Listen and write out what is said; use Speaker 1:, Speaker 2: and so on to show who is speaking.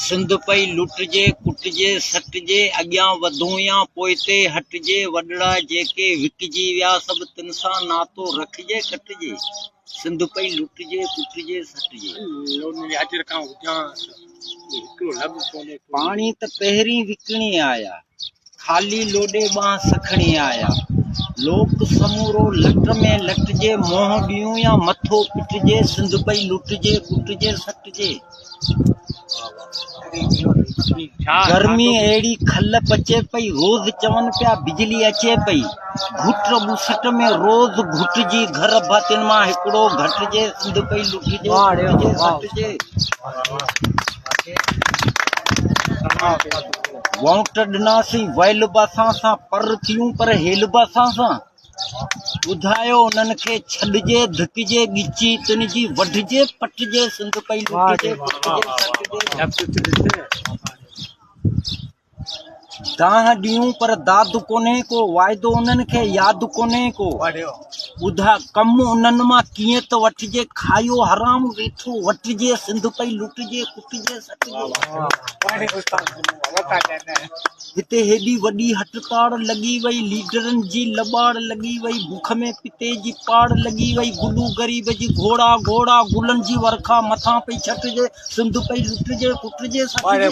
Speaker 1: सिंध पई लुटजे कुटजे सटजे अॻियां वधूं या पोइते हटजे वॾड़ा जेके विकजी विया सभु तिन सां नातो रखजे कटजे सिंध पई लुटजे कुटजे सटजे पाणी त पहिरीं विकणी आया खाली लोॾे बांह सखणी आया लोक समूरो लट में लटजे मोह ॾियूं या मथो पिटजे सिंध पई लुटजे कुटजे सटजे गर्मी अहिड़ी खल पचे पई रोज़ चवन पिया बिजली अचे पई घुट बुसट में रोज़ घुटजी घर भातियुनि मां हिकिड़ो घटिजे सिंध पई लुटजे सटजे वोट ॾिनासीं वैल बासां सां पर थियूं पर हेल बासां सां ॿुधायो उन्हनि खे छॾिजे धिकजे ॻिची तुंहिंजी वढिजे पटजे सिंध पई लुटजे दाह ॾियूं पर दाद कोन्हे को वाइदो उन्हनि खे यादि कोन्हे को ॿुधा कम उन्हनि मां कीअं त वठिजे खायो हराम वेठो वठिजे सिंध पई लुटजे कुटजे सटजे हिते हेॾी वॾी हटताड़ लॻी वई लीडरनि जी लॿाड़ लॻी वई बुख में पिते जी पाड़ लॻी वई गुलू ग़रीब जी घोड़ा घोड़ा गुलनि जी वरखा मथां पई छटिजे सिंध पई लुटजे कुटजे सटजे